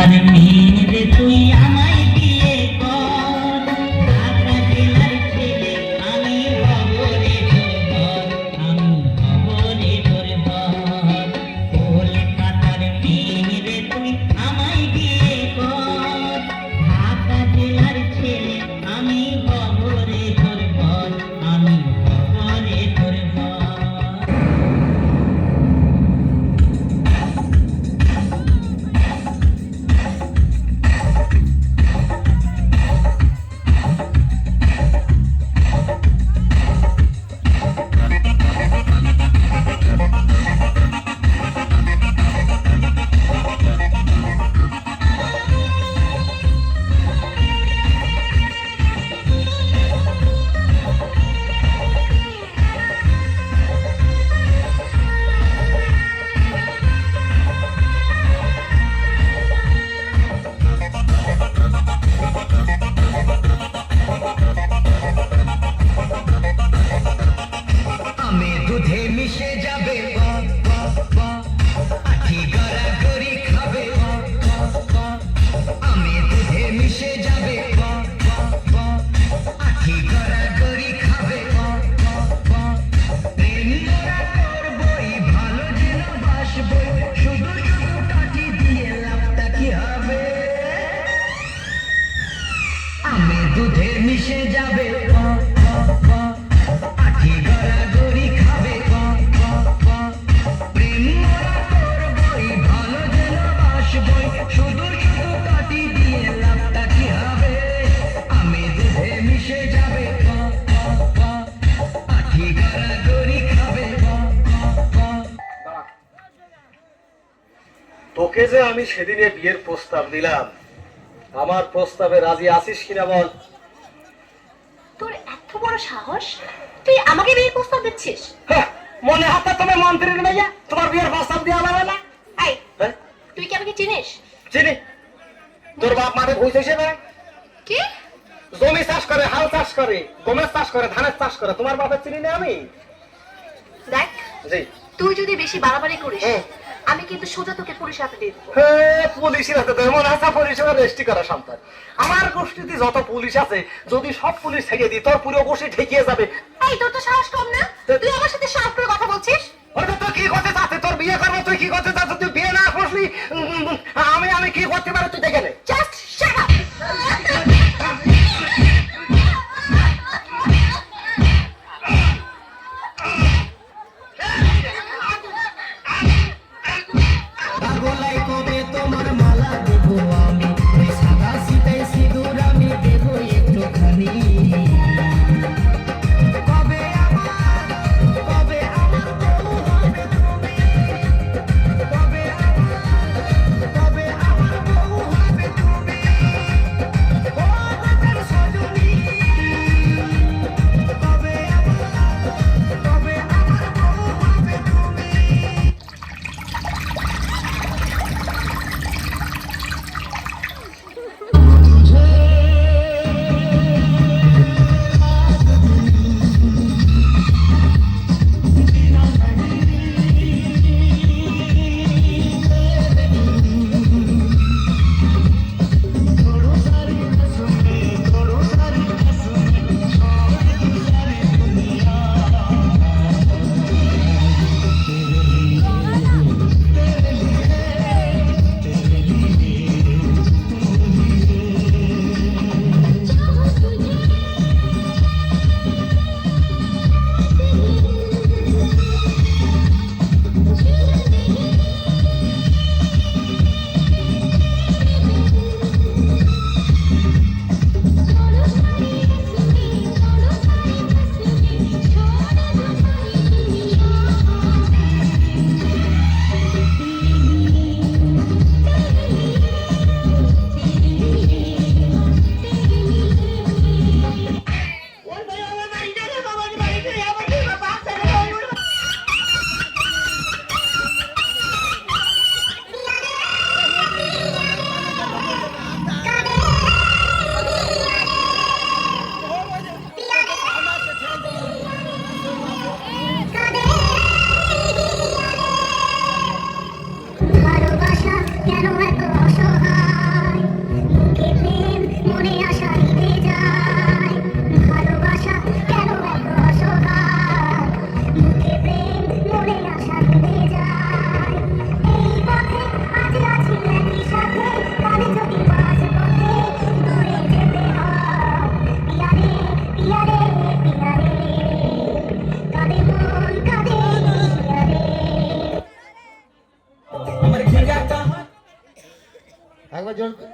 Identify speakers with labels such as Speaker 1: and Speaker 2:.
Speaker 1: কলকাতার মেয়ে তুই আমায় বিয়ে কর, ঢাকা জেলার ছেলে আমি হব রে তোর বর, আমি হব রে তোর বর। কলকাতার মেয়ে তুই আমায় বিয়ে কর, ঢাকা জেলার ছেলে আমি হব রে তোর বর, আমি হব রে তোর বর।
Speaker 2: আমি দুধে মিশে যাবে আঠি গড়াগড়ি খাবে আমি দুধে মিশে যাবে আঠি গড়াগড়ি খাবে প্রেম মোরা করবই ভালো যেন বাসবই শুধু শুধু কাঠি দিয়ে লাভটা কি হবে আমি দুধে মিশে যাবে আঠি গড়াগড়ি খাবে প্রেম মোরা করবই ভালো যেন বাসবই শুধু শুধু কাঠি দিয়ে লাভটা কি হবে আমি দুধে মিশে যাবে আঠি গড়াগড়ি খাবে
Speaker 3: তোকে যে আমি সেদিনে বিয়ের প্রস্তাব দিলাম, আমার প্রস্তাবে রাজি আছিস কিনা বল?
Speaker 4: তোর এত বড় সাহস, তুই আমাকে বিয়ের প্রস্তাব দিচ্ছিস?
Speaker 3: হ্যাঁ, মনে হাতে তুমি মন্ত্রীর মেয়ে, তোমার বিয়ের প্রস্তাব দেওয়া যাবে না?
Speaker 4: এই,
Speaker 3: হ্যাঁ,
Speaker 4: তুই কি আমাকে চিনিস?
Speaker 3: চিনি। তোর বাপ মানে বুঝতে হিসেবে
Speaker 4: কি?
Speaker 3: জমি চাষ করে, হাল চাষ করে, গমের চাষ করে, ধানের চাষ করে, তোমার বাপের চিনি না আমি?
Speaker 4: দেখ,
Speaker 3: জি।
Speaker 4: তুই যদি বেশি বাড়াবাড়ি করিস
Speaker 3: হুম।
Speaker 4: আমি কিন্তু সোজা তোকে পুলিশ হাতে দিয়ে দেবো।
Speaker 3: হ্যাঁ, পুলিশের হাতে দেয় মনে আছে, পুলিশের রেজিস্ট্রি করা সন্তান। আমার গোষ্ঠীতে যত পুলিশ আছে, যদি সব পুলিশ থেকে দিই তোর পুরো গোষ্ঠী ঠেকিয়ে যাবে।
Speaker 4: এই, তোর তো সাহস কম না? তুই আমার সাথে সাহস করে কথা বলছিস?
Speaker 3: ওটা তুই কি করতে চাচ্ছে? তোর বিয়ে করবো, তুই কি করতে চাচ্ছ? তুই বিয়ে না করলি আমি কি করতে পারি তুই দেখে নে।
Speaker 4: Just shut up.
Speaker 2: পাগলাই কবে তোমার মালা দেবো আমি ওই সাদা শীতে সিঁদুর আমি দেবো একটুখানি কবে আমার বউ হবে তুমি কবে আমার বউ হবে
Speaker 5: একবার জোর